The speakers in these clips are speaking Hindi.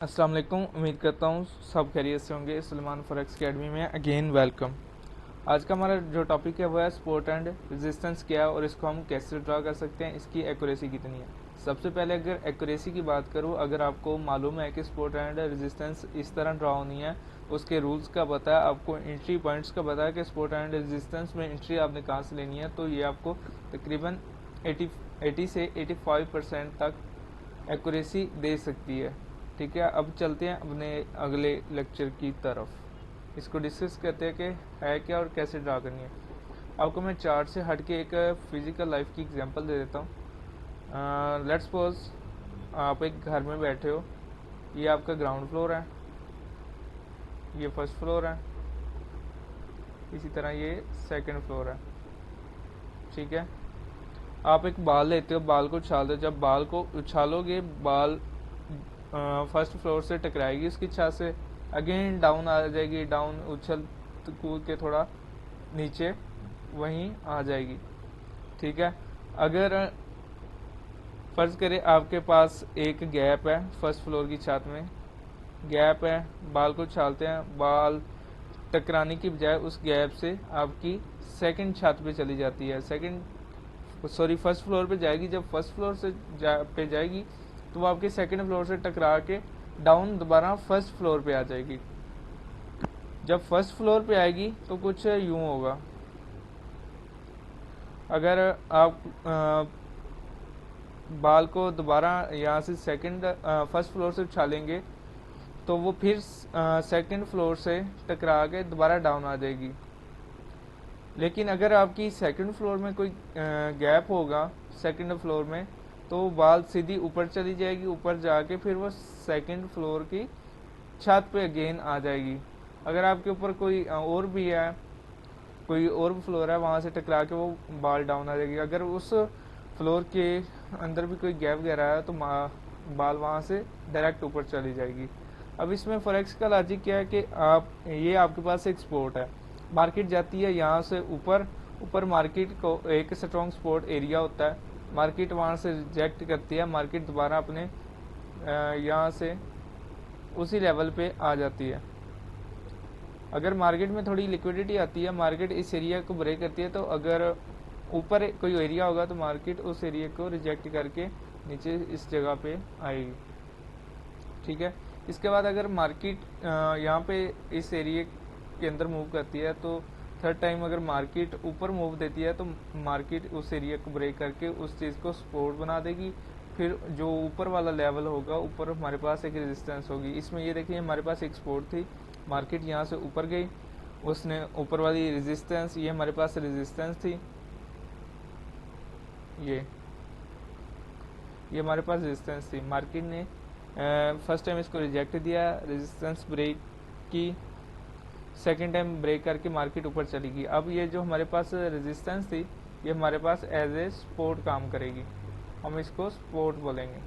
अस्सलाम वालेकुम। उम्मीद करता हूँ सब खैरियत से होंगे। सलमान फॉरेक्स अकेडमी में अगेन वेलकम। आज का हमारा जो टॉपिक है वो है सपोर्ट एंड रेजिस्टेंस क्या है और इसको हम कैसे ड्रा कर सकते हैं, इसकी एक्यूरेसी कितनी है। सबसे पहले अगर एक्यूरेसी की बात करूँ, अगर आपको मालूम है कि सपोर्ट एंड रेजिस्टेंस इस तरह ड्रा होनी है, उसके रूल्स का पता है, आपको एंट्री पॉइंट्स का पता है कि सपोर्ट एंड रेजिस्टेंस में एंट्री आपने कहाँ से लेनी है, तो ये आपको तकरीबन 80 से 85% तक एक्यूरेसी दे सकती है। ठीक है, अब चलते हैं अपने अगले लेक्चर की तरफ। इसको डिस्कस करते हैं कि है क्या और कैसे ड्रा करनी है। आपको मैं चार्ट से हट के एक फिजिकल लाइफ की एग्जांपल दे देता हूँ। लेट्स सपोज आप एक घर में बैठे हो, ये आपका ग्राउंड फ्लोर है, ये फर्स्ट फ्लोर है, इसी तरह ये सेकंड फ्लोर है। ठीक है, आप एक बाल लेते हो, बाल को उछालते हो। जब बाल को उछालोगे, बाल फर्स्ट फ्लोर से टकराएगी उसकी छत से, अगेन डाउन आ जाएगी, डाउन उछल कूद के थोड़ा नीचे वहीं आ जाएगी। ठीक है, अगर फर्ज करें आपके पास एक गैप है फर्स्ट फ्लोर की छत में, गैप है, बाल को उछालते हैं, बाल टकराने की बजाय उस गैप से आपकी सेकंड छत पे चली जाती है, फर्स्ट फ्लोर पे जाएगी। जब फर्स्ट फ्लोर से पे जाएगी तो वो आपके सेकंड फ्लोर से टकरा के डाउन दोबारा फर्स्ट फ्लोर पे आ जाएगी। जब फर्स्ट फ्लोर पे आएगी तो कुछ यूं होगा। अगर आप बाल को दोबारा यहाँ से फर्स्ट फ्लोर से उछालेंगे तो वो फिर सेकंड फ्लोर से टकरा के दोबारा डाउन आ जाएगी। लेकिन अगर आपकी सेकंड फ्लोर में कोई गैप होगा सेकंड फ्लोर में, तो बाल सीधी ऊपर चली जाएगी, ऊपर जाके फिर वो सेकंड फ्लोर की छत पे अगेन आ जाएगी। अगर आपके ऊपर कोई और भी है, कोई और फ्लोर है, वहाँ से टकरा के वो बाल डाउन आ जाएगी। अगर उस फ्लोर के अंदर भी कोई गैप गहरा है तो बाल वहाँ से डायरेक्ट ऊपर चली जाएगी। अब इसमें फॉरेक्स का लॉजिक क्या है कि ये आपके पास एक स्पोर्ट है, मार्केट जाती है यहाँ से ऊपर, ऊपर मार्केट को एक स्ट्रॉन्ग सपोर्ट एरिया होता है, मार्केट वहाँ से रिजेक्ट करती है, मार्केट दोबारा अपने यहाँ से उसी लेवल पे आ जाती है। अगर मार्केट में थोड़ी लिक्विडिटी आती है, मार्केट इस एरिया को ब्रेक करती है, तो अगर ऊपर कोई एरिया होगा तो मार्केट उस एरिया को रिजेक्ट करके नीचे इस जगह पे आएगी। ठीक है, इसके बाद अगर मार्केट यहाँ पे इस एरिया के अंदर मूव करती है तो थर्ड टाइम अगर मार्केट ऊपर मूव देती है तो मार्केट उस एरिया को ब्रेक करके उस चीज़ को सपोर्ट बना देगी। फिर जो ऊपर वाला लेवल होगा, ऊपर हमारे पास एक रेजिस्टेंस होगी। इसमें ये देखिए हमारे पास एक सपोर्ट थी, मार्केट यहाँ से ऊपर गई, उसने ऊपर वाली रेजिस्टेंस, ये हमारे पास रेजिस्टेंस थी, ये हमारे पास रेजिस्टेंस थी। मार्केट ने फर्स्ट टाइम इसको रिजेक्ट दिया, रेजिस्टेंस ब्रेक की, सेकेंड टाइम ब्रेक करके मार्केट ऊपर चली गई। अब ये जो हमारे पास रेजिस्टेंस थी, ये हमारे पास एज ए सपोर्ट काम करेगी, हम इसको सपोर्ट बोलेंगे,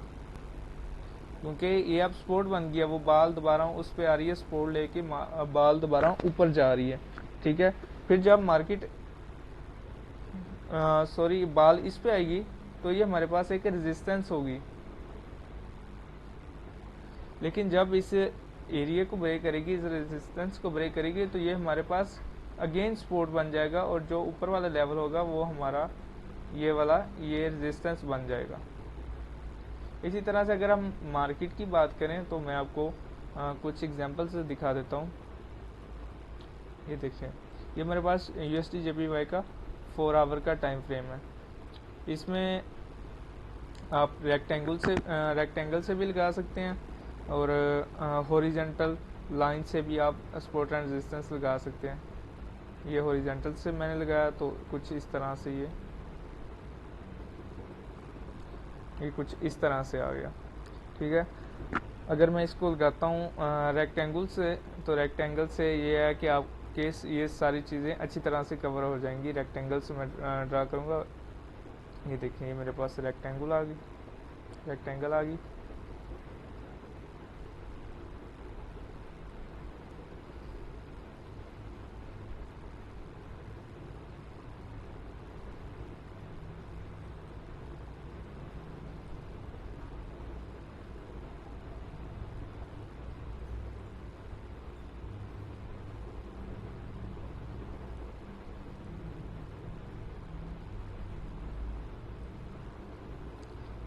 क्योंकि ये अब सपोर्ट बन गया। वो बाल दोबारा उस पर आ रही है, सपोर्ट लेके बाल दोबारा ऊपर जा रही है। ठीक है, फिर जब मार्केट बाल इस पे आएगी तो ये हमारे पास एक रेजिस्टेंस होगी। लेकिन जब इस एरिया को ब्रेक करेगी, इस रेजिस्टेंस को ब्रेक करेगी, तो ये हमारे पास अगेन सपोर्ट बन जाएगा, और जो ऊपर वाला लेवल होगा वो हमारा ये रेजिस्टेंस बन जाएगा। इसी तरह से अगर हम मार्केट की बात करें तो मैं आपको कुछ एग्जांपल से दिखा देता हूँ। ये देखिए, ये हमारे पास USD JPY का 4 आवर का टाइम फ्रेम है। इसमें आप रेक्टेंगल से भी लगा सकते हैं, और हॉरिजेंटल लाइन से भी आप सपोर्ट एंड रेजिस्टेंस लगा सकते हैं। ये हॉरिजेंटल से मैंने लगाया तो कुछ इस तरह से ये कुछ इस तरह से आ गया। ठीक है, अगर मैं इसको लगाता हूँ रेक्टेंगल से, तो रेक्टेंगल से ये है कि आपके ये सारी चीज़ें अच्छी तरह से कवर हो जाएंगी। रेक्टेंगल से मैं ड्रा करूँगा, ये देखिए मेरे पास रेक्टेंगल आ गई।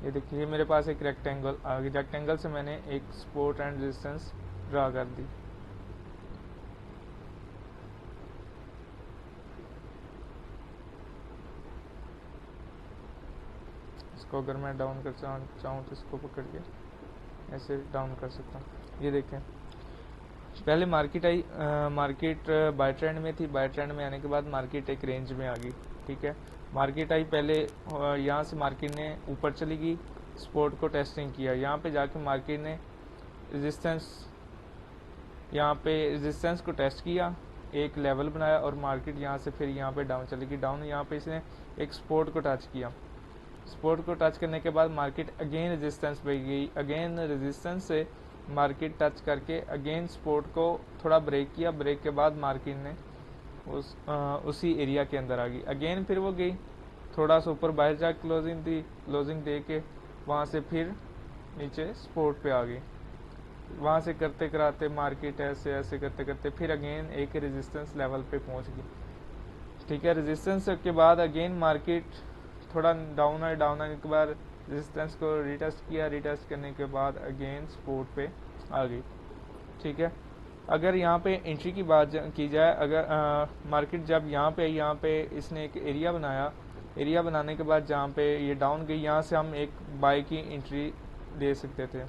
ये देखिए मेरे पास एक रेक्टेंगल आ गई, रेक्टेंगल से मैंने एक सपोर्ट एंड रेजिस्टेंस ड्रा कर दी। इसको अगर मैं डाउन कर चाहूँ तो इसको पकड़ के ऐसे डाउन कर सकता हूँ। ये देखें पहले मार्केट आई, मार्केट बाय ट्रेंड में थी, बाय ट्रेंड में आने के बाद मार्केट एक रेंज में आ गई। ठीक है, मार्केट आई पहले, यहाँ से मार्केट ने ऊपर चली गई, सपोर्ट को टेस्टिंग किया, यहाँ पे जाके मार्केट ने रेजिस्टेंस, यहाँ पे रेजिस्टेंस को टेस्ट किया, एक लेवल बनाया और मार्केट यहाँ से फिर यहाँ पे डाउन चली गई। डाउन यहाँ पे इसने एक सपोर्ट को टच किया, सपोर्ट को टच करने के बाद मार्केट अगेन रेजिस्टेंस पे गई, अगेन रेजिस्टेंस से मार्केट टच करके अगेन सपोर्ट को थोड़ा ब्रेक किया, ब्रेक के बाद मार्केट ने उसी एरिया के अंदर आ गई। अगेन फिर वो गई, थोड़ा सा ऊपर बाहर जा क्लोजिंग दी, क्लोजिंग दे के वहाँ से फिर नीचे सपोर्ट पे आ गई। वहाँ से करते कराते मार्केट ऐसे ऐसे करते करते फिर अगेन एक रेजिस्टेंस लेवल पे पहुँच गई। ठीक है, रेजिस्टेंस के बाद अगेन मार्केट थोड़ा डाउन आए, डाउन आने के बाद रेजिस्टेंस को रिटेस्ट किया, रिटेस्ट करने के बाद अगेन सपोर्ट पे आ गई। ठीक है, अगर यहाँ पे एंट्री की बात की जाए, अगर मार्केट जब यहाँ पे इसने एक एरिया बनाया, एरिया बनाने के बाद जहाँ पे ये डाउन गई, यहाँ से हम एक बाय की एंट्री दे सकते थे।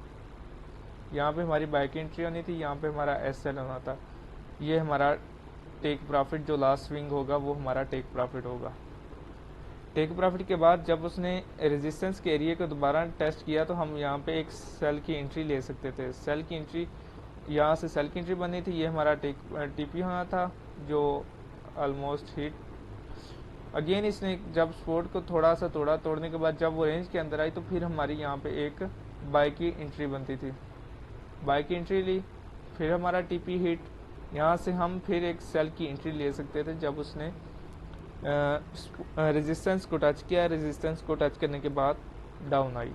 यहाँ पे हमारी बाय की एंट्री होनी थी, यहाँ पे हमारा एस एल होना था। ये हमारा टेक प्रॉफिट, जो लास्ट स्विंग होगा वो हमारा टेक प्रॉफिट होगा। टेक प्रॉफिट के बाद जब उसने रेजिस्टेंस के एरिया को दोबारा टेस्ट किया तो हम यहाँ पे एक सेल की एंट्री ले सकते थे। सेल की एंट्री, यहाँ से सेल की एंट्री बनी थी, ये हमारा टीपी होना था जो ऑलमोस्ट हिट। अगेन इसने जब सपोर्ट को थोड़ा सा तोड़ा, तोड़ने के बाद जब वो रेंज के अंदर आई तो फिर हमारी यहाँ पे एक बाय की एंट्री बनती थी, बाय की एंट्री ली, फिर हमारा टीपी हिट। यहाँ से हम फिर एक सेल की एंट्री ले सकते थे जब उसने रेजिस्टेंस को टच किया, रेजिस्टेंस को टच करने के बाद डाउन आई।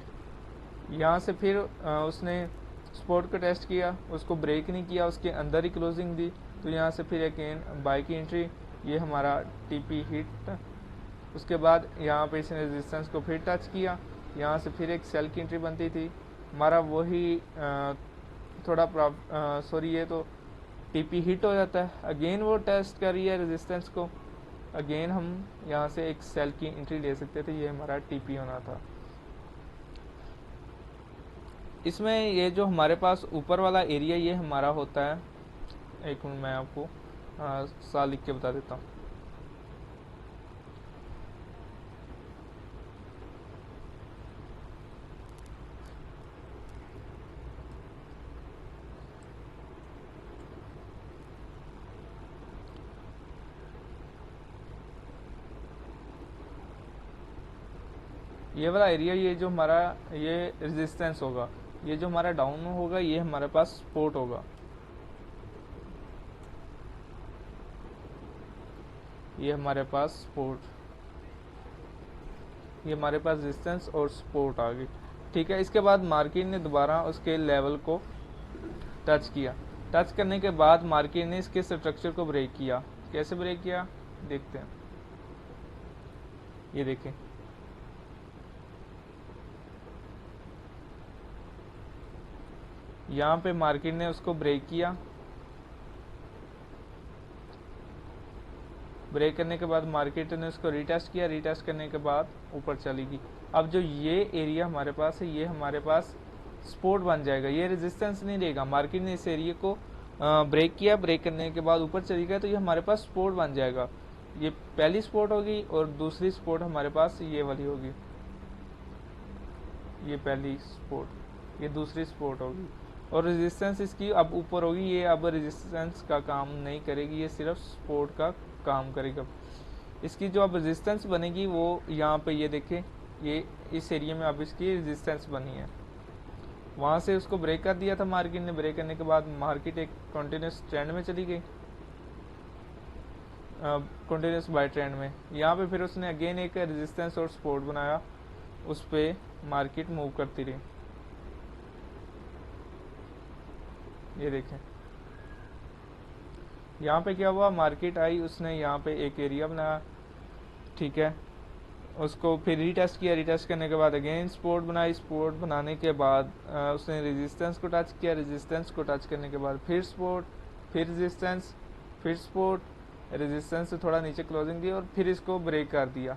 यहाँ से फिर उसने सपोर्ट को टेस्ट किया, उसको ब्रेक नहीं किया, उसके अंदर ही क्लोजिंग दी, तो यहाँ से फिर अगेन बाय की एंट्री, ये हमारा टीपी हिट। उसके बाद यहाँ पे इसने रेजिस्टेंस को फिर टच किया, यहाँ से फिर एक सेल की एंट्री बनती थी, हमारा वही ये तो टीपी हिट हो जाता है। अगेन वो टेस्ट कर रही है रेजिस्टेंस को, अगेन हम यहाँ से एक सेल की एंट्री ले सकते थे, ये हमारा टीपी होना था। इसमें ये जो हमारे पास ऊपर वाला एरिया ये हमारा होता है, एक मिनट मैं आपको साल लिख के बता देता हूँ। ये वाला एरिया, ये जो हमारा ये रेजिस्टेंस होगा, ये जो हमारा डाउन होगा ये हमारे पास सपोर्ट होगा, ये हमारे पास सपोर्ट, ये हमारे पास रेजिस्टेंस और सपोर्ट आ गई। ठीक है, इसके बाद मार्केट ने दोबारा उसके लेवल को टच किया, टच करने के बाद मार्केट ने इसके स्ट्रक्चर को ब्रेक किया। कैसे ब्रेक किया देखते हैं, ये देखें, यहाँ पे मार्केट ने उसको ब्रेक किया, ब्रेक करने के बाद मार्केट ने उसको रिटेस्ट किया, रिटेस्ट करने के बाद ऊपर चली गई। अब जो ये एरिया हमारे पास है ये हमारे पास सपोर्ट बन जाएगा, ये रेजिस्टेंस नहीं रहेगा। मार्केट ने इस एरिया को ब्रेक किया, ब्रेक करने के बाद ऊपर चली गया तो ये हमारे पास सपोर्ट बन जाएगा। ये पहली सपोर्ट होगी और दूसरी सपोर्ट हमारे पास ये वाली होगी, ये पहली सपोर्ट, ये दूसरी सपोर्ट होगी और रेजिस्टेंस इसकी अब ऊपर होगी। ये अब रेजिस्टेंस का काम नहीं करेगी, ये सिर्फ सपोर्ट का काम करेगा। इसकी जो अब रेजिस्टेंस बनेगी वो यहाँ पे ये देखें, ये इस एरिया में अब इसकी रेजिस्टेंस बनी है। वहाँ से उसको ब्रेक कर दिया था मार्केट ने, ब्रेक करने के बाद मार्केट एक कंटिन्यूस ट्रेंड में चली गई, कंटिन्यूस बाय ट्रेंड में। यहाँ पे फिर उसने अगेन एक रेजिस्टेंस और सपोर्ट बनाया, उस पर मार्केट मूव करती रही। ये देखें यहाँ पे क्या हुआ, मार्केट आई, उसने यहाँ पे एक एरिया बनाया, ठीक है, उसको फिर रीटेस्ट किया, रीटेस्ट करने के बाद अगेन सपोर्ट बनाई, सपोर्ट बनाने के बाद उसने रेजिस्टेंस को टच किया, रेजिस्टेंस को टच करने के बाद फिर सपोर्ट, फिर रेजिस्टेंस, फिर सपोर्ट, रेजिस्टेंस से थोड़ा नीचे क्लोजिंग दी और फिर इसको ब्रेक कर दिया।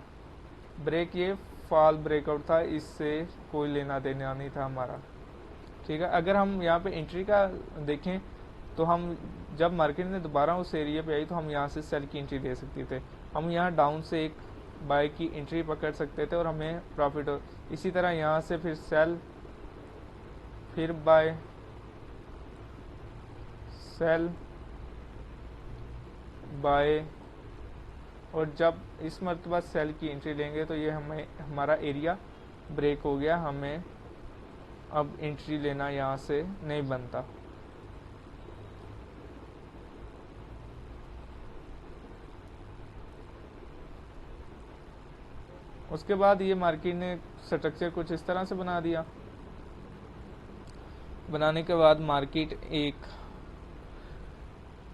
ब्रेक ये फॉल ब्रेकआउट था, इससे कोई लेना देना नहीं था हमारा। ठीक है, अगर हम यहाँ पे एंट्री का देखें तो हम जब मार्केट ने दोबारा उस एरिया पे आई तो हम यहाँ से सेल की एंट्री ले सकते थे। हम यहाँ डाउन से एक बाय की एंट्री पकड़ सकते थे और हमें प्रॉफिट हो। इसी तरह यहाँ से फिर सेल, फिर बाय, सेल, बाय, और जब इस मरतबा सेल की एंट्री लेंगे तो ये हमें हमारा एरिया ब्रेक हो गया, हमें अब एंट्री लेना यहाँ से नहीं बनता। उसके बाद ये मार्केट ने स्ट्रक्चर कुछ इस तरह से बना दिया। बनाने के बाद मार्केट एक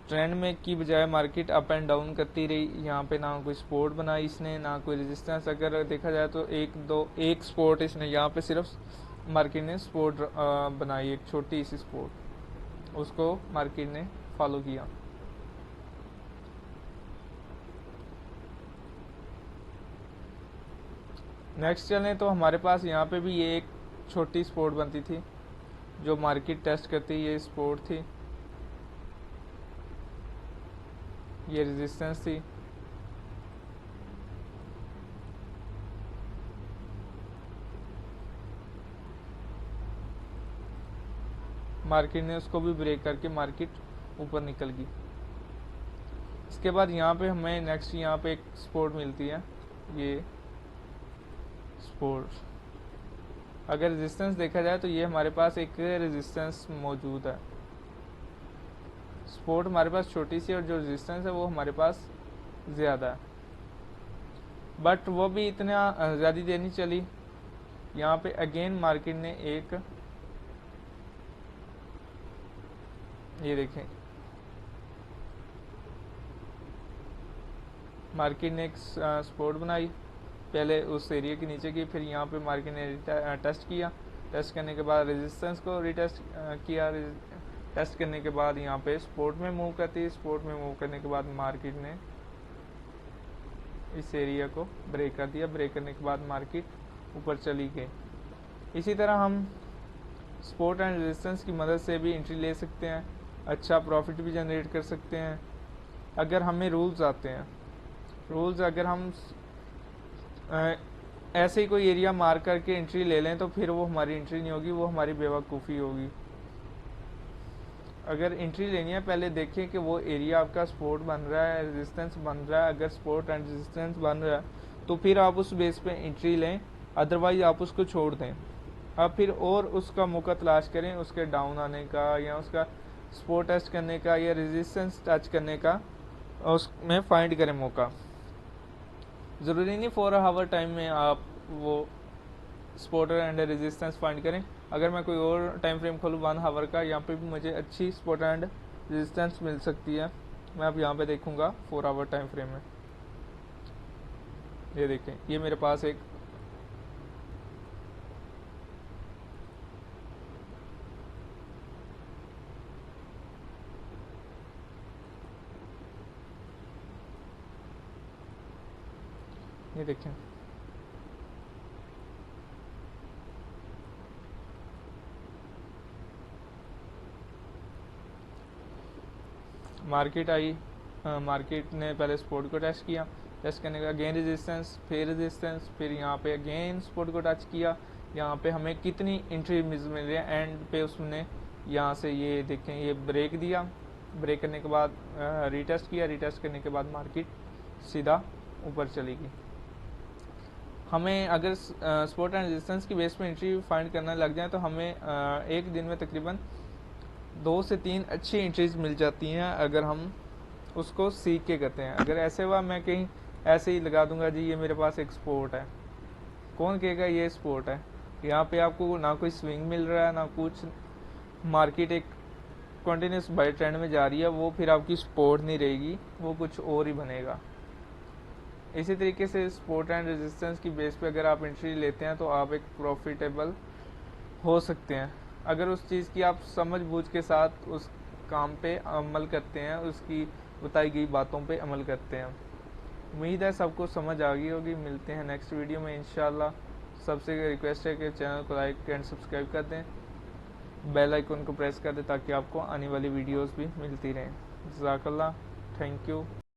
ट्रेंड में की बजाय मार्केट अप एंड डाउन करती रही। यहाँ पे ना कोई सपोर्ट बनाई इसने, ना कोई रेजिस्टेंस। अगर देखा जाए तो एक सपोर्ट इसने यहाँ पे सिर्फ मार्केट ने सपोर्ट बनाई, एक छोटी सी सपोर्ट, उसको मार्केट ने फॉलो किया। नेक्स्ट चलें तो हमारे पास यहाँ पे भी ये एक छोटी सपोर्ट बनती थी जो मार्केट टेस्ट करती, ये सपोर्ट थी, ये रेजिस्टेंस थी। मार्केट ने उसको भी ब्रेक करके मार्केट ऊपर निकल गई। इसके बाद यहाँ पे हमें नेक्स्ट यहाँ पे एक सपोर्ट मिलती है, ये सपोर्ट। अगर रेजिस्टेंस देखा जाए तो ये हमारे पास एक रेजिस्टेंस मौजूद है। सपोर्ट हमारे पास छोटी सी और जो रेजिस्टेंस है वो हमारे पास ज़्यादा है, बट वो भी इतना ज़्यादा देर नहीं चली। यहाँ पे अगेन मार्केट ने एक, ये देखें, मार्केट ने एक सपोर्ट बनाई, पहले उस एरिया के नीचे की, फिर यहाँ पे मार्केट ने टेस्ट किया, टेस्ट करने के बाद रेजिस्टेंस को रीटेस्ट किया, टेस्ट करने के बाद यहाँ पे सपोर्ट में मूव करती है। सपोर्ट में मूव करने के बाद मार्केट ने इस एरिया को ब्रेक कर दिया, ब्रेक करने के बाद मार्केट ऊपर चली गई। इसी तरह हम सपोर्ट एंड रेजिस्टेंस की मदद से भी एंट्री ले सकते हैं, अच्छा प्रॉफिट भी जनरेट कर सकते हैं अगर हमें रूल्स आते हैं। रूल्स अगर हम ऐसे ही कोई एरिया मार करके एंट्री ले लें तो फिर वो हमारी एंट्री नहीं होगी, वो हमारी बेवकूफ़ी होगी। अगर एंट्री लेनी है पहले देखें कि वो एरिया आपका सपोर्ट बन रहा है, रेजिस्टेंस बन रहा है। अगर सपोर्ट एंड रेजिस्टेंस बन रहा है तो फिर आप उस बेस पे एंट्री लें, अदरवाइज आप उसको छोड़ दें। आप फिर और उसका मौका तलाश करें, उसके डाउन आने का या उसका सपोर्ट टेस्ट करने का या रेजिस्टेंस टच करने का, उसमें फाइंड करें मौका। ज़रूरी नहीं 4 आवर टाइम में आप वो सपोर्ट एंड रेजिस्टेंस फाइंड करें। अगर मैं कोई और टाइम फ्रेम खोलूँ 1 आवर का, यहाँ पे भी मुझे अच्छी सपोर्ट एंड रेजिस्टेंस मिल सकती है। मैं अब यहाँ पे देखूँगा 4 आवर टाइम फ्रेम में। ये देखें, ये मेरे पास एक ये देखें, मार्केट आई, मार्केट ने पहले सपोर्ट को टेस्ट किया, टेस्ट करने का अगेन रेजिस्टेंस, फिर यहाँ पे अगेन सपोर्ट को टच किया। यहाँ पे हमें कितनी एंट्री मिल रही है, एंड पे उसने यहाँ से ये देखें ये ब्रेक दिया, ब्रेक करने के बाद रीटेस्ट किया, रीटेस्ट करने के बाद मार्केट सीधा ऊपर चली गई। हमें अगर सपोर्ट एंड रेजिस्टेंस की बेस पे एंट्री फाइंड करना लग जाए तो हमें एक दिन में तकरीबन 2 से 3 अच्छी एंट्रीज मिल जाती हैं अगर हम उसको सीख के करते हैं। अगर ऐसे हुआ मैं कहीं ऐसे ही लगा दूंगा जी ये मेरे पास एक सपोर्ट है, कौन कहेगा ये सपोर्ट है। यहाँ पे आपको ना कोई स्विंग मिल रहा है ना कुछ, मार्केट एक कंटिन्यूस बाय ट्रेंड में जा रही है, वो फिर आपकी सपोर्ट नहीं रहेगी, वो कुछ और ही बनेगा। इसी तरीके से सपोर्ट एंड रेजिस्टेंस की बेस पे अगर आप एंट्री लेते हैं तो आप एक प्रॉफिटेबल हो सकते हैं, अगर उस चीज़ की आप समझ बूझ के साथ उस काम पे अमल करते हैं, उसकी बताई गई बातों पे अमल करते हैं। उम्मीद है सबको समझ आ गई होगी। मिलते हैं नेक्स्ट वीडियो में इंशाल्लाह। सबसे रिक्वेस्ट है कि चैनल को लाइक एंड सब्सक्राइब कर दें, बेल आइकन को प्रेस कर दें ताकि आपको आने वाली वीडियोस भी मिलती रहें। जज़ाकल्लाह, थैंक यू।